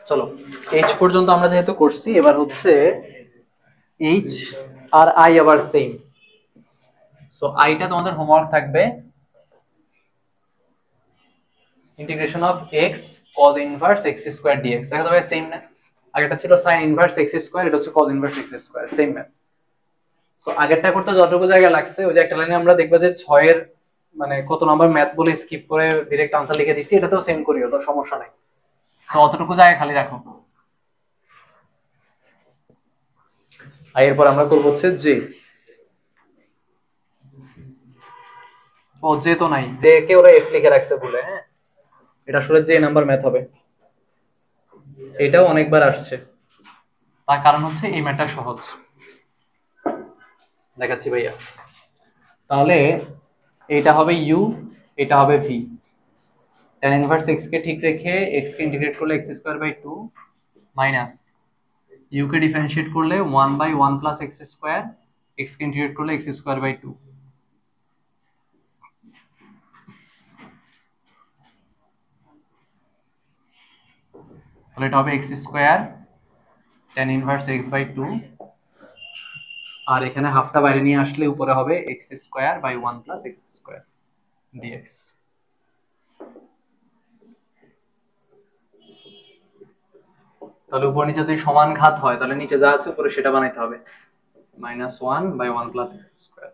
চলো এইচ পর্যন্ত আমরা যেহেতু করছি, এবার হচ্ছে এইচ আর আই আবার সেম। সো আইটা তোমাদের হোমওয়ার্ক থাকবে integration of X cos inverse X square DX. দেখো তো ভাই সেম না? আগেরটা ছিল sin ইনভার্স এক্স স্কয়ার, এটা হচ্ছে cos inverse X square, same math. So আগেরটা করতে যতটুকু জায়গা লাগছে, ওই যে একটা লাইনে আমরা দেখবো যে 6 এর মানে কত নাম্বার ম্যাথ বলে স্কিপ করে ডাইরেক্ট আনসার লিখে দিছি, এটা তো সেম করিও, তো সমস্যা নাই। সো অতটুকু জায়গা খালি রাখো। আর এরপর আমরা করব হচ্ছে জে। ও জে তো নাই, জে কে ওরা এফ লিখে রাখছে ভুলে, হ্যাঁ এটা আসলে জে নাম্বার ম্যাথ হবে। এটাও অনেকবার আসছে, তার কারণ হচ্ছে এই ম্যাথটা সহজ। দেখাচ্ছি ভাইয়া। তাহলে এটা হবে ইউ, এটা হবে ভি। tan ইনভার্স x কে ঠিক রেখে x কে ইন্টিগ্রেট করলে x square by 2 minus U কে ডিফারেন্সিয়েট করলে 1 by 1 plus x square, x কে ইন্টিগ্রেট করলে x স্কয়ার বাই 2। তাহলে এটা হবে x square tan inverse x by 2, আর এখানে হাফটা বাইরে নিয়ে আসলে উপরে হবে x square by 1 plus x square dx। তাহলে উপর নিচে যদি সমান ঘাত হয়, তাহলে নিচে যা আছে উপরে সেটা বানাইতে হবে, -1 বাই 1 প্লাস x স্কয়ার।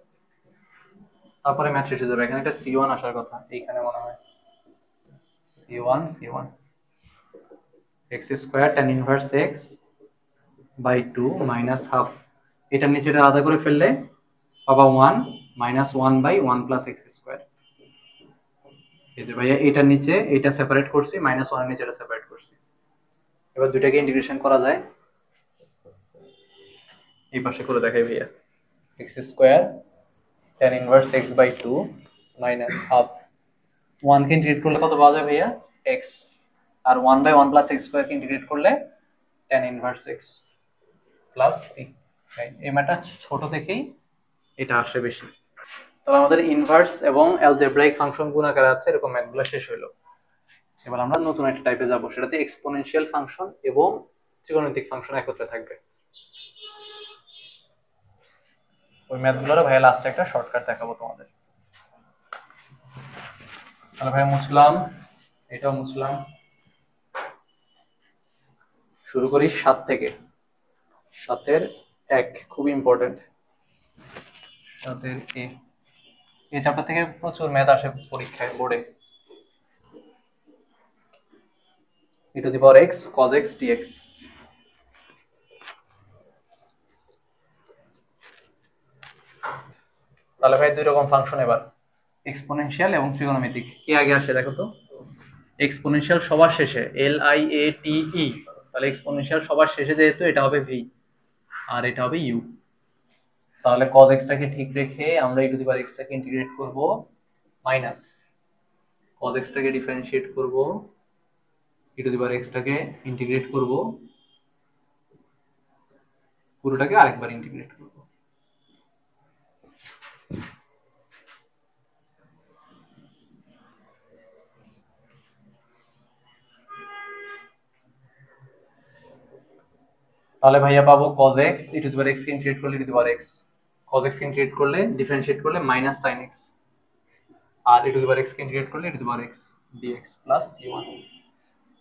তারপরে ম্যাথ শেষ হয়ে যাবে। এখানে একটা c1 আসার কথা, এইখানে মনে হয় c1 x square tan inverse x by 2 minus half, এটার নিচে এটা আলাদা করে ফেললে পাবা 1 -1 বাই 1 প্লাস x স্কয়ার। এই যে ভাইয়া এটার নিচে এটা সেপারেট করছি, -1 এর নিচে এটা সেপারেট করছি। এবার দুইটাকে ইন্টিগ্রেশন করা যায়, এই পাশে করে দেখাই ভাইয়া। x square tan inverse x by 2 minus half, 1 কে ইন্টিগ্রেট করলে কত পাওয়া যায় ভাইয়া? x, আর 1 বাই 1 প্লাস x স্কয়ার কে ইন্টিগ্রেট করলে tan inverse x plus c। এই ম্যাথটা ছোট থেকেই এটা আসে বেশি। তবে আমাদের ইনভার্স এবং অ্যালজেব্রাইক ফাংশন গুণাকার আছে, এরকম ম্যাথগুলো শেষ হলো। এবার আমরা নতুন একটা টাইপে যাব, সেটাতে এক্সপোনেনশিয়াল ফাংশন এবং ত্রিকোণমিতিক ফাংশন একত্রে থাকবে। ওই ম্যাথগুলোর ভাইয়া লাস্টে একটা শর্টকাট দেখাবো তোমাদের। তাহলে ভাইয়া মুছলাম, এটাও মুছলাম। শুরু করি 7 থেকে। 7-এর 1 খুব ইম্পর্টেন্ট। 7-এর এই চ্যাপ্টার থেকে প্রচুর ম্যাথ আসে পরীক্ষায়, বোর্ডে। e to the power x cos x dx। তাহলে ভাই দুই রকম ফাংশন, এবার এক্সপোনেনশিয়াল এবং ত্রিকোণমিতিক। কি আগে আসে দেখো তো? এক্সপোনেনশিয়াল সবার শেষে, এল আই এ টি ই। তাহলে এক্সপোনেনশিয়াল সবার শেষে যেহেতু, এটা হবে ভি আর এটা হবে ইউ। তাহলে cos x টাকে ঠিক রেখে আমরা e to the power x টাকে ইন্টিগ্রেট করব, মাইনাস cos x টাকে ডিফারেন্সিয়েট করব, e to the power x টাকে ইন্টিগ্রেট করব, পুরোটাকে আরেকবার ইন্টিগ্রেট করব। তাহলে ভাইয়া পাবো cos x, e to the power x কে ইন্টিগ্রেট করলে e to the power x, cos x কে ইন্টিগ্রেট করলে ডিফারেন্সিয়েট করলে মাইনাস sin x, আর e to the power x কে ইন্টিগ্রেট করলে e to the power x dx plus c1।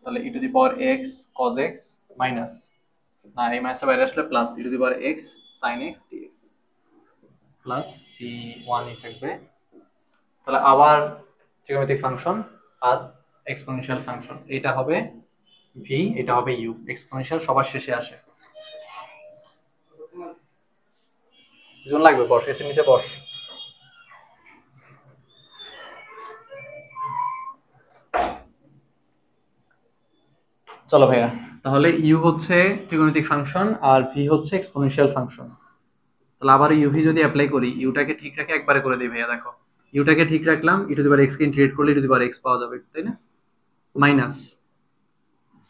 তাহলে e to the power x cos x minus, না এই মাইনাসটা বাইরে আসলে plus e to the power x sin x dx plus c1 ই থাকবে। তাহলে আবার ত্রিকোণমিতিক ফাংশন আর এক্সপোনেনশিয়াল ফাংশন, এটা হবে v, এটা হবে u। এক্সপোনেনশিয়াল সবার শেষে আসে। জন লাগবে, বস এসে নিচে বস। চলো ভাইয়া, তাহলে u হচ্ছে ত্রিকোণমিতিক ফাংশন আর v হচ্ছে এক্সপোনেনশিয়াল ফাংশন। তাহলে আবার uv যদি অ্যাপ্লাই করি, ইউটাকে ঠিক রেখে একবারে করে দিই ভাইয়া। দেখো ইউটাকে ঠিক রাখলাম, e to the power x কে ইন্টিগ্রেট করলে e to the power x পাওয়া যাবে, তাই না? মাইনাস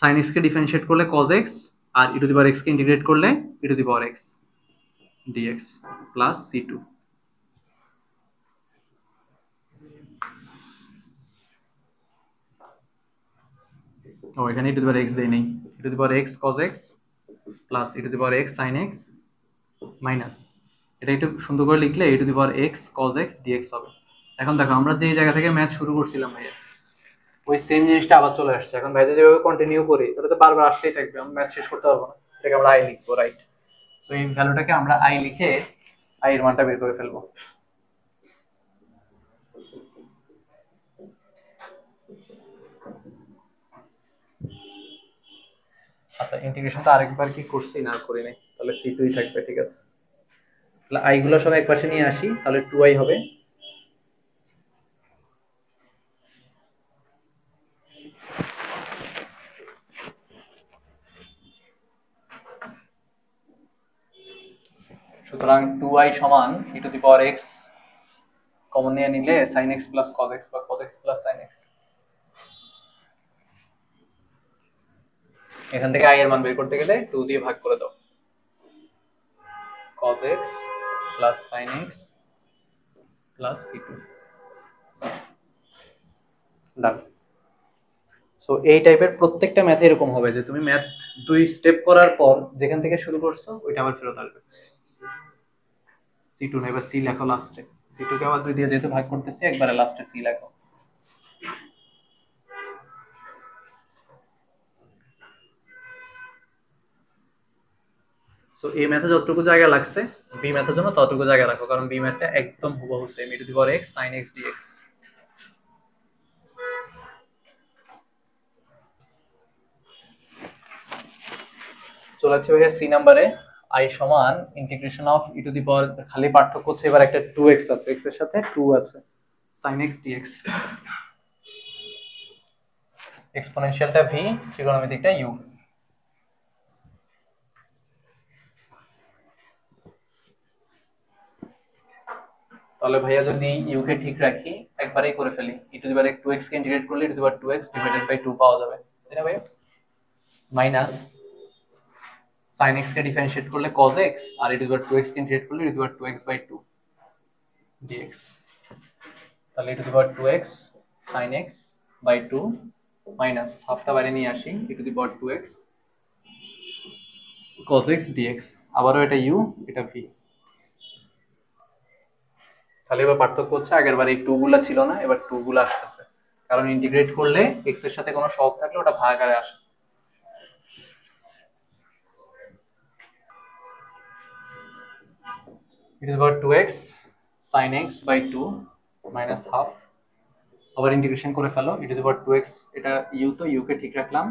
sin x কে ডিফারেন্সিয়েট করলে cos x, আর e to the power x কে ইন্টিগ্রেট করলে e to the power x dx plus c2। ও এখানে e to the power x দেই নেই, e to the power x cos x plus e to the power x sine x minus, এটা একটু সুন্দর করে লিখলে e to the power x cos x dx হবে। এখন দেখো আমরা যে জায়গা থেকে ম্যাথ শুরু করছিলাম ভাইয়া, ওই সেম জিনিসটা আবার চলে আসছে। এখন ভাইয়া যেভাবে কন্টিনিউ করি তাহলে তো বারবার আসতেই থাকবে, আমরা ম্যাথ শেষ করতে পারবো না। এটাকে আমরা আই লিখবো, রাইট? সো এই ভ্যালুটাকে আমরা আই লিখে আই এর মানটা বের করে ফেলবো। আচ্ছা, ইন্টিগ্রেশনটা আরেকবার কি করছি না করি নাই, তাহলে c2 ই থাকবে, ঠিক আছে। তাহলে আই গুলো সব এক পাশে নিয়ে আসি, তাহলে 2i হবে। সুতরাং 2i সমান e to the power x common নিয়ে নিলে sin x plus cos x বা cos x plus sin x, এখান থেকে i এর মান বের করতে গেলে 2 দিয়ে ভাগ করে দাও, cos x plus sin x plus c2, ডান। সো এই টাইপের প্রত্যেকটা ম্যাথে এরকম হবে যে তুমি ম্যাথ 2 স্টেপ করার পর যেখান থেকে শুরু করছো ওইটা আবার ফেরত আসবে। c2 না, এবার c লেখো লাস্টে, c2 কে আবার 2 দিয়ে যেহেতু ভাগ করতেছি একবারে লাস্টে c লেখো। সো এই ম্যাথে যতটুকু জায়গা লাগছে বি ম্যাথের জন্য ততটুকু জায়গা রাখো, কারণ বি ম্যাথটা একদম হুবহু same, E to the power x sin x dx। চলে যাচ্ছে ভাইয়া সি নাম্বারে, i সমান integration of e to the power, খালি পার্থক্য হচ্ছে এবার একটা 2x আছে, x এর সাথে 2 আছে, sin x dx, এক্সপোনেনশিয়ালটা v, ট্রিগোনোমেট্রিকটা u। তাহলে ভাইয়া যদি u কে ঠিক রাখি একবারেই করে ফেলি, ই টু দি পাওয়ার 2x কে ইন্টিগ্রেট করলে e to the power 2x divided by 2 পাওয়া যাবে, তাই না ভাইয়া? মাইনাস sin x কে ডিফারেন্সিয়েট করলে cos x, আর e to the power 2x কে ইন্টিগ্রেট করলে e to the power 2x by 2 dx। তাহলে e to the power 2x sin x by 2 minus হাফটা বাইরে নিয়ে আসি, e to the power 2x cos x dx, আবারও এটা u এটা v। তাহলে এবার পার্থক্য হচ্ছে আগের বার এই 2 গুলা ছিল না, এবার 2 গুলা আসতেছে, কারণ ইন্টিগ্রেট করলে x এর সাথে কোনো সহগ থাকলে ওটা ভাগ আকারে আসে। E to the power 2x sin x by 2 minus half, আবার ইন্টিগ্রেশন করে ফেলো, ই টু দি পাওয়ার 2x, এটা u তো u কে ঠিক রাখলাম,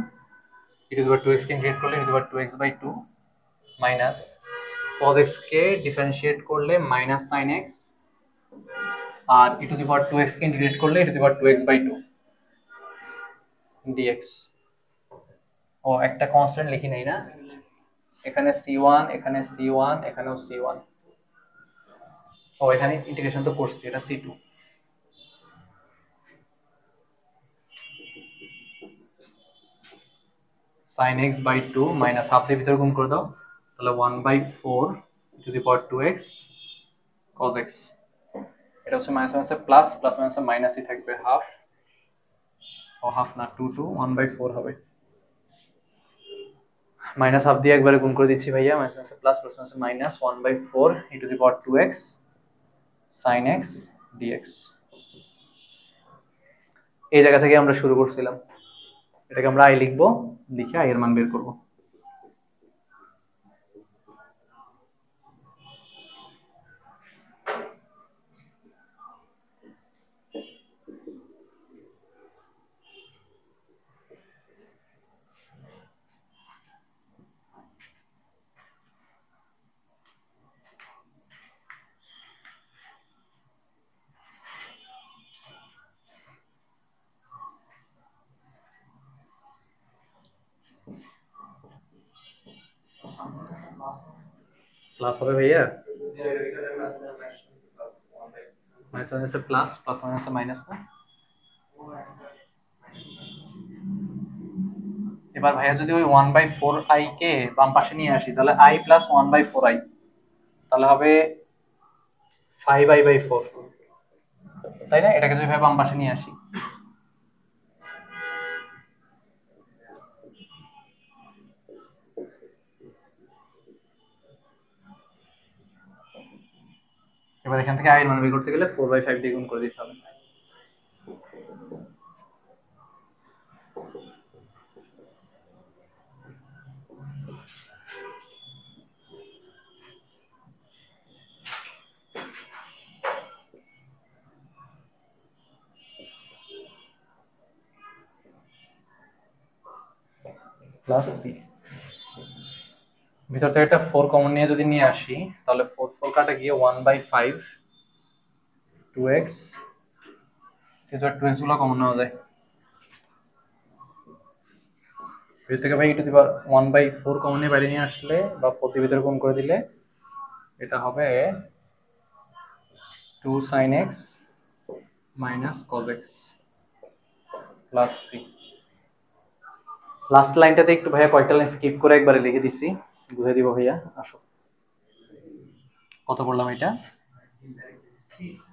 ই টু দি পাওয়ার 2x কে ইন্টিগ্রেট করলে e to the power 2x by 2 minus cos x কে ডিফারেন্সিয়েট করলে মাইনাস sin x, আর e to the power 2x কে ইন্টিগ্রেট করলে e to the power 2x by 2 dx। ও একটা constant লিখি নাই না, এখানে c1, এখানে c1, এখানেও c1, ও এখানে ইন্টিগ্রেশন তো করছি, এটা c2। sin x by 2 minus half দিয়ে ভিতরে গুণ করে দাও, তাহলে 1/4 to the power 2x cos x, এটা হচ্ছে মাইনাস মাইনাসে প্লাস, প্লাস মাইনাসে মাইনাসই থাকবে, হাফ, ও হাফ না 2 2 1/4 হবে, মাইনাস হাফ দিয়ে একবারে গুণ করে দিচ্ছি ভাইয়া, মাইনাস মাইনাসে প্লাস, প্লাস মাইনাসে minus 1/4 E to the power 2x sin x dx। এই জায়গা থেকে আমরা শুরু করছিলাম, এটাকে আমরা আই লিখবো, লিখে আই এর মান বের করব। প্লাস হবে ভাইয়া, মাইনাস মাইনাসে প্লাস, প্লাস মাইনাসে মাইনাস না। এবার ভাইয়া যদি ওই 1/4i কে বাম পাশে নিয়ে আসি, তাহলে i প্লাস 1/4i, তাহলে হবে 5i/4, তাই না? এটাকে যদি ভাই বাম পাশে নিয়ে আসি, এবার এখান থেকে i এর মান বের করতে গেলে 4/5 দিয়ে গুণ করে দিতে হবে। প্লাস সি, ভিতর থেকে একটা 4 কমন নিয়ে যদি নিয়ে আসি তাহলে 4 4 কাটা গিয়ে 1/5 2x, ভিতর 2x গুলো কমন নেওয়া যায়, ভিতর থেকে ভাই একটু দিবা 1/4 কমন নিয়ে বাইরে নিয়ে আসলে বা 4 দিয়ে ভিতরে গুণ করে দিলে এটা হবে 2 sin x minus cos x plus C. Last লাইনটাতে একটু ভাইয়া কয়েকটা লাইন স্কিপ করে একবারে লিখে দিছি, বুঝে দিব ভাইয়া। আসো, কত করলাম এটা?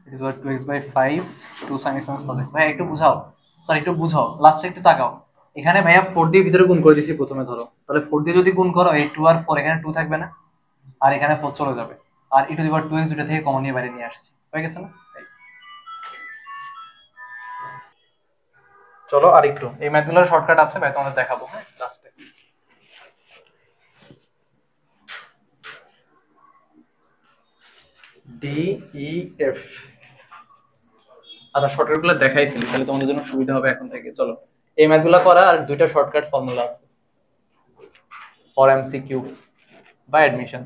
it is 2x/5 2 sin x minus cos x। ভাইয়া একটু বুঝাও, সরি একটু বুঝাও, লাস্টে একটু তাকাও। এখানে ভাইয়া 4 দিয়ে ভিতরে গুণ করে দিছি প্রথমে, ধরো তাহলে 4 দিয়ে যদি গুণ করো এই 2 আর 4 এখানে 2 থাকবে না, আর এখানে 4 চলে যাবে, আর e2x দুটো থেকে কমন নিয়ে বাইরে নিয়ে আসছি, হয়ে গেছে না? চলো আর একটু এই ম্যাথগুলোর শর্টকাট আছে ভাই, তোমাদের দেখাবো হ্যাঁ লাস্টে। ডি ই এফ, আচ্ছা শর্টকাটগুলো দেখাই ফেলি তাহলে তোমাদের জন্য সুবিধা হবে এখন থেকে। চলো এই ম্যাথগুলো করা আর দুইটা শর্টকাট ফর্মুলা আছে ফর এমসিকিউ বা অ্যাডমিশন।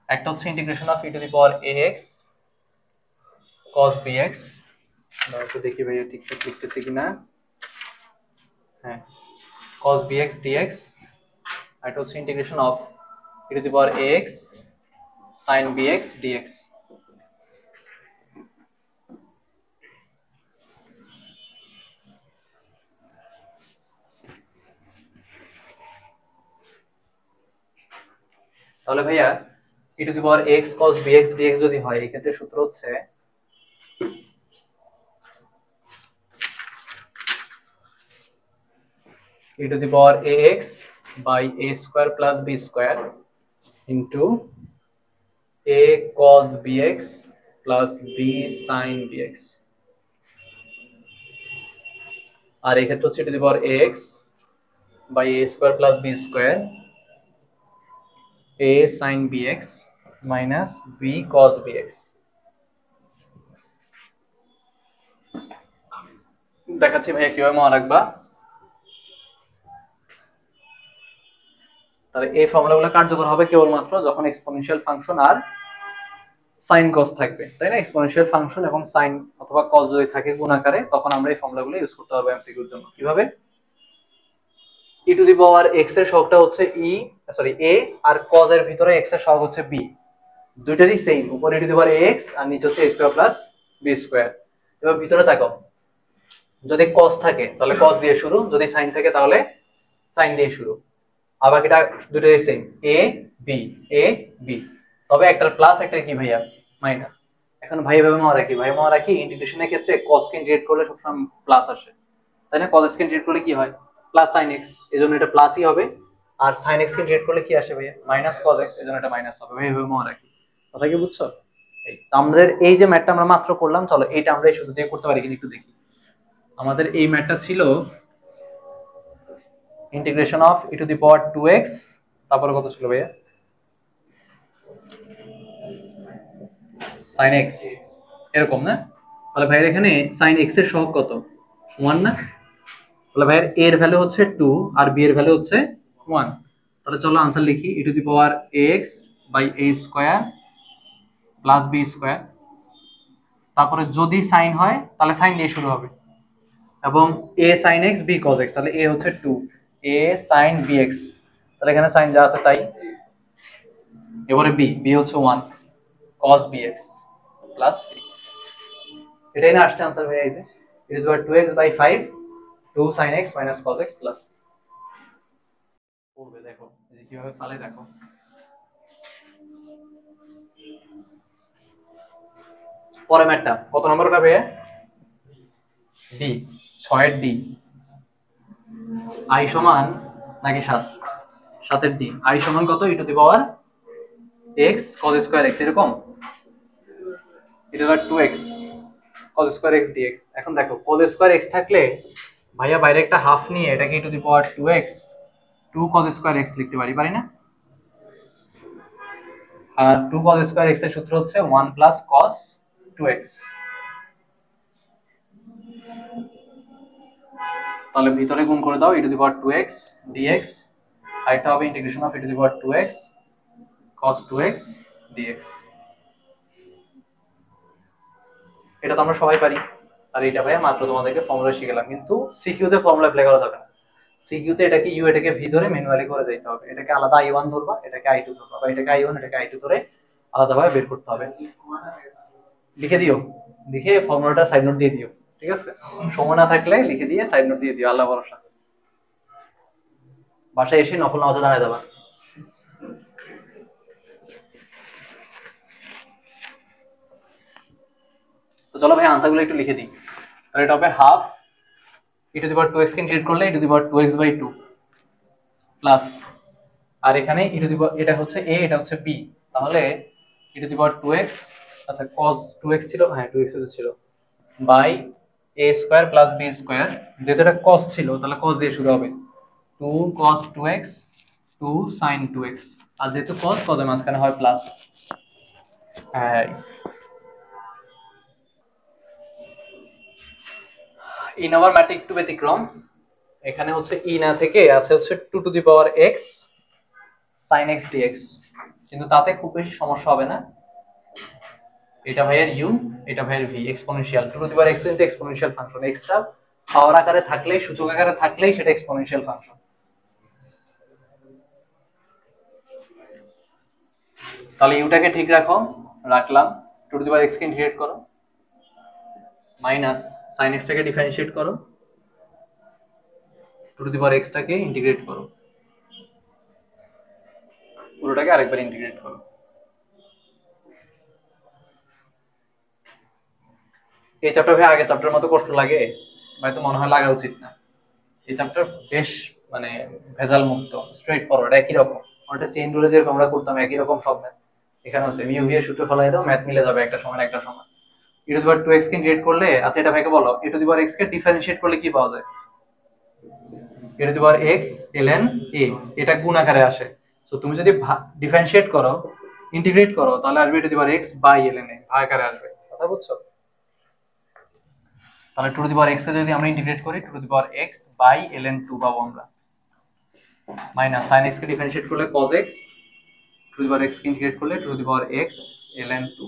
একটা হচ্ছে integration of e⁴ax cos bx, একটু দেখি ভাইয়া ঠিকঠাক লিখতেছি কিনা, হ্যাঁ cos bx dx। আর এটা হচ্ছে integration of e⁴ax sin bx dx। তাহলে ভাইয়া e⁴x cos bx dx যদি হয়, এই ক্ষেত্রে সূত্র হচ্ছে e⁴ax by a square plus b square into a cos bx plus b sin bx। আর এই ক্ষেত্রে হচ্ছে e⁴ax by a square plus b square a sin bx minus b cos bx। দেখাচ্ছি ভাইয়া কিভাবে মনে রাখবা। তাহলে এই ফর্মুলাগুলো কার্যকর হবে কেবলমাত্র যখন এক্সপোনেনশিয়াল ফাংশন আর সাইন কস থাকবে, তাই না? এক্সপোনেনশিয়াল ফাংশন এবং সাইন অথবা কস যদি থাকে গুণ আকারে, তখন আমরা এই ফর্মুলাগুলো ইউজ করতে পারবো এমসিকিউর জন্য। কিভাবে? e⁴x এর সহগটা হচ্ছে a আর cos এর ভিতরে x এর সহগ হচ্ছে b, দুইটারই সেম, উপরে e⁴ax আর নিচে হচ্ছে a² + b²। এবার ভিতরে তাকাও, যদি cos থাকে তাহলে cos দিয়ে শুরু, যদি sin থাকে তাহলে sin দিয়ে শুরু, আর বাকিটা দুটোই সেম a b, তবে একটার প্লাস একটার কি ভাইয়া মাইনাস। এখন ভাই ভাবে মনে রাখি ইন্টিগ্রেশনের ক্ষেত্রে cos কে ইন্টিগ্রেট করলে সবসময় প্লাস আসে, তাই না? cos কে ইন্টিগ্রেট করলে কি হয়? প্লাস sin x, এজন্য এটা প্লাসই হবে। আর sin x কে ইন্টিগ্রেট করলে কি আসে ভাইয়া? মাইনাস cos x, এজন্য এটা মাইনাস হবে। ভাই ভাবে মনে রাখি, কথা কি বুঝছো? এই আমাদের এই যে ম্যাথটা আমরা মাত্র করলাম, চলো এইটা আমরা এই সূত্র দিয়ে করতে পারি কিনা একটু দেখি। আমাদের এই ম্যাথটা ছিল ইন্টিগ্রেশন অফ e⁴2x, তারপরে কত ছিল ভাইয়া? sin x, এরকম না? তাহলে ভাইয়ের এখানে sin x এর সহগ কত? 1 না? তাহলে ভাইয়ের a এর ভ্যালু হচ্ছে 2 আর b এর ভ্যালু হচ্ছে 1। তাহলে চলো आंसर লিখি e⁴ax by a² plus b²। তারপরে যদি sin হয় তাহলে sin দিয়ে শুরু হবে, এবং a sin x b cos x, তাহলে a হচ্ছে 2 a sin bx, তাহলে এখানে sin যা আছে তাই। এবারে b হচ্ছে 1 cos bx plus c। এটাই না আসছে आंसर হয়ে গেছে e⁴2x/5 2 sin x minus cos x plus। পড়বে দেখো এই যে কিভাবে পালে, দেখো পরের ম্যাথটা কত নম্বর ওটা ভাইয়া? ডি, 6 এর ডি। i সমান নাকি 7? 7 এর ডি। i সমান কত? e⁴x cos² x, এরকম e to the power 2x cos square x dx। এখন দেখো cos square x থাকলে ভাইয়া বাইরে একটা হাফ নিয়ে এটাকে e to the power 2x 2 cos square x লিখতে পারি, পারি না? আর 2 cos square x এর সূত্র হচ্ছে 1 plus cos 2x। তাহলে ভিতরে গুণ করে দাও e to the power 2x dx, আর এটা হবে integration of e to the power 2x cos 2x dx। এটা তো আমরা সবাই পারি। আর এটা ভাইয়া মাত্র তোমাদেরকে ফর্মুলা শিখালাম, কিন্তু সিকিউ তে ফর্মুলা অ্যাপ্লাই করা যাবে না। সিকিউ তে এটাকে ইউ এটাকে ভি ধরে ম্যানুয়ালি করে দিতে হবে। এটাকে আলাদা i1 ধরবা, এটাকে i2 ধরবা, বা এটাকে i1 এটাকে i2 ধরে আলাদাভাবে বের করতে হবে। লিখে দিও, লিখে ফর্মুলাটা সাইড নোট দিয়ে দিও, ঠিক আছে? সময় না থাকলে লিখে দিয়ে সাইড নোট দিয়ে দিও, আল্লাহ ভরসা। বাসায় এসে নকল নামাজে দাঁড়ায় যাবা। তো চলো ভাই আনসারগুলো একটু লিখে দিই। তাহলে এটা হবে half e to the power 2x কে ইন্টিগ্রেট করলে e to the power 2x/2 plus, আর এখানে e to the power এটা হচ্ছে a এটা হচ্ছে b, তাহলে e to the power 2x, আচ্ছা cos 2x ছিল, হ্যাঁ 2x ছিল, by a square plus b square, যেহেতু এটা cos ছিল তাহলে cos দিয়ে শুরু হবে, 2 cos 2x 2 sin 2x, আর যেহেতু cos এর মাঝখানে হয় প্লাস। হ্যাঁ ইন আওয়ার ম্যাট্রিক টু ব্যতিক্রম, এখানে হচ্ছে ই না থেকে আছে হচ্ছে 2 to the power x sin x dx, কিন্তু তাতে খুব বেশি সমস্যা হবে না। এটা ভাইয়ের u, এটা ভাইয়ের v, exponential 2 to the power x into exponential function, extra পাওয়ার আকারে থাকলেই সূচক আকারে থাকলেই সেটা এক্সপোনেনশিয়াল ফাংশন। তাহলে ইউটাকে ঠিক রাখো, রাখলাম, 2 টু দি পাওয়ার x কে ইন্টিগ্রেট করো, মাইনাস sin x টাকে ডিফারেন্সিয়েট করো, 2 টু দি পাওয়ার x টাকে ইন্টিগ্রেট করো, পুরোটাকে আরেকবার ইন্টিগ্রেট করো। এই চ্যাপ্টার ভাই আগের চ্যাপ্টারের মতো কষ্ট লাগে ভাই? তো মনে হয় লাগা উচিত না। এই চ্যাপ্টার বেশ মানে ভেজাল মুক্ত, স্ট্রেট ফরওয়ার্ড, একই রকম। ওটা চেইন রুলে যেরকম আমরা করতাম একই রকম সব ম্যাথ, এখানে হচ্ছে মিউ ভি এর সূত্র ফেলাই দাও, ম্যাথ মিলে যাবে একটা সময় একটা সময়। e to the power 2x কে ইন্টিগ্রেট করলে, আচ্ছা এটা ভাইকে বলো e to the power x কে ডিফারেন্সিয়েট করলে কি পাওয়া যায়? e to the power x ln a, এটা গুণ আকারে আসে। সো তুমি যদি ডিফারেন্সিয়েট করো, ইন্টিগ্রেট করো, তাহলে আসবে e to the power x by ln a, ভাগ আকারে আসবে। কথা বুঝছো? তাহলে 2 টু দি পাওয়ার x কে যদি আমরা ইন্টিগ্রেট করি, 2 to the power x by ln 2 পাবো আমরা, মাইনাস sin x কে ডিফারেন্সিয়েট করলে cos x, 2 to the power x কে ইন্টিগ্রেট করলে 2 to the power x ln 2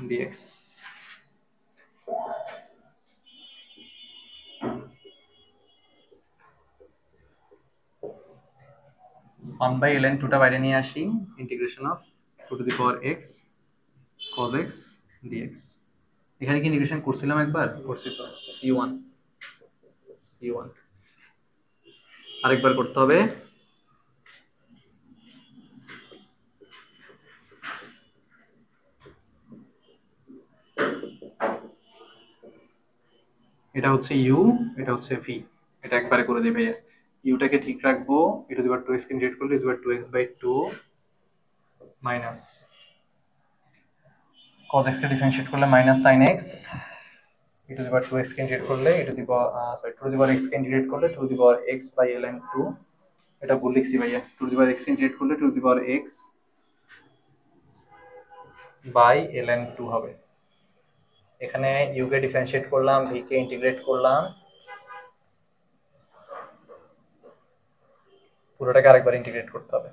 dx। 1 by ln 2 টা বাইরে নিয়ে আসি, integration of 2 to the power x cos x dx। এখানে কি ইন্টিগ্রেশন করছিলাম একবার? করছি তো, c1 আরেকবার করতে হবে। এটা হচ্ছে u, এটা হচ্ছে v, এটা একবারে করে দিই ভাইয়া। ইউটাকে ঠিক রাখবো, e to the power 2x কে ইন্টিগ্রেট করলে e to the power 2x/2 minus cos x কে ডিফারেন্সিয়েট করলে minus sin x, e to the power 2x কে ইন্টিগ্রেট করলে e to the power 2 to the power x কে integrate করলে 2 to the power x by ln 2, এটা ভুল লিখছি ভাইয়া, 2 টু দি পাওয়ার x কে ইন্টিগ্রেট করলে 2 to the power x by ln 2 হবে। এখানে u কে ডিফারেন্সিয়েট করলাম, v কে ইন্টিগ্রেট করলাম, পুরোটাকে আরেকবার ইন্টিগ্রেট করতে হবে।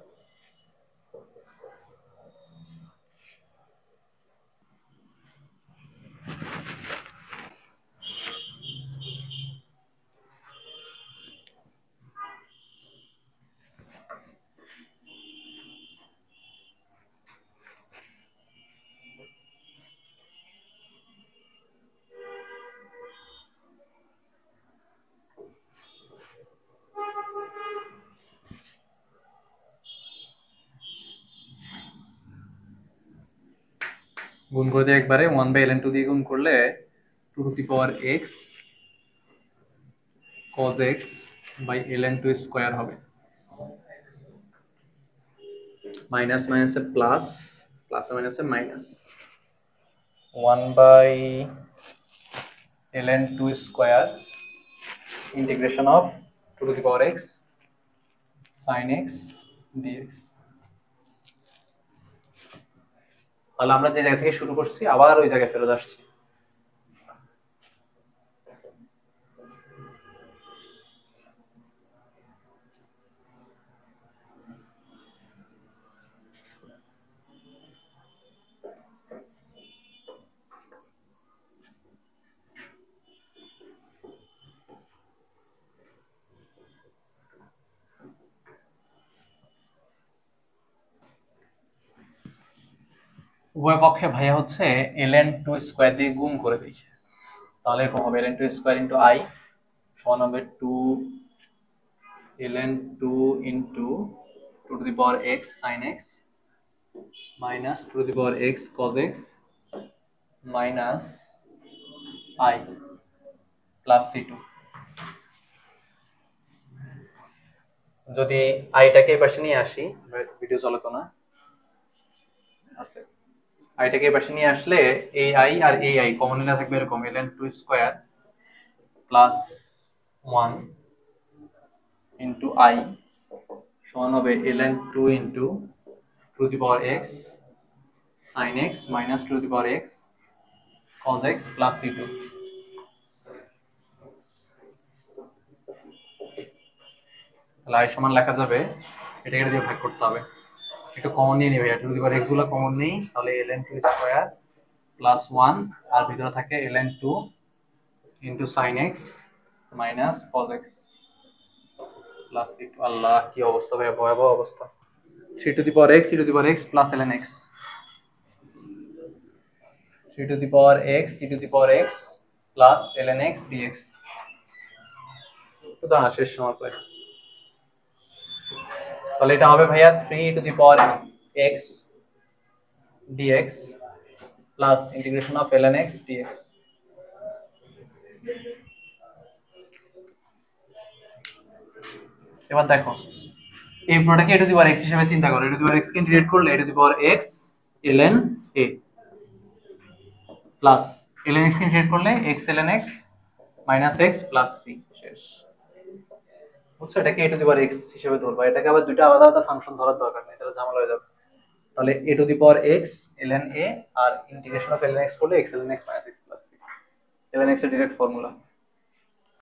গুণ করে দিয়ে একবারে 1 বাই ln 2 দিয়ে গুণ করলে 2 to the power x cos x by ln 2 square হবে, মাইনাস মাইনাসে প্লাস, প্লাসে মাইনাসে minus, 1/ln2 square integration of 2 to the power x sin x dx। তাহলে আমরা যে জায়গা থেকে শুরু করছি আবার ওই জায়গায় ফেরত আসছি। উভয় পক্ষে ভাইয়া হচ্ছে ln2 স্কয়ার দিয়ে গুণ করে দিই, তাহলে এরকম হবে ln2 স্কয়ার ইনটু i সমান হবে 2 ln2 into 2 to the power x sin x minus 2 to the power x cos x minus i plus c2। যদি আইটাকে এই পাশে নিয়ে আসি, ভিডিও চলে তো না আছে, আইটাকে এই পাশে নিয়ে আসলে এই আই আর এই আই কমন নিলে থাকবে এরকম ln2 square plus 1 into i সমান হবে ln2 into 2 to the power x sin x minus 2 to the power x cos x plus c2। তাহলে i সমান লেখা যাবে, এটাকে দিয়ে ভাগ করতে হবে, একটু কমন নিয়ে নিবে, 2 টু দি পাওয়ার x গুলো কমন নেই, তাহলে ln2 স্কয়ার প্লাস 1 আর ভিতরে থাকে ln2 into sin x minus cos x plus c2। আল্লাহ কি অবস্থা ভাই, ভয়াবহ অবস্থা। 3 two the power x e to the power x plus ln x, 3 two the power x e to the power x plus ln x dx। তো দাঁড়া শেষ সময় পরে, তাহলে এটা হবে ভাইয়া 3 two the power x dx plus integration of ln x dx। এবার দেখো এই পুরোটাকে a to the power x হিসেবে চিন্তা করো, a to the power x কে ইন্টিগ্রেট করলে a to the power x ln a plus ln x কে integrate করলে x ln x minus x plus c। শেষ বুঝছো, এটাকে a to the power x হিসেবে ধরবা, এটাকে আবার দুটো আলাদা আলাদা ফাংশন ধরার দরকার নেই, তাহলে ঝামেলা হয়ে যাবে। তাহলে a to the power x ln a আর ইন্টিগ্রেশন অফ ln x করলে x ln x minus x plus c, ln x এর ডাইরেক্ট ফর্মুলা।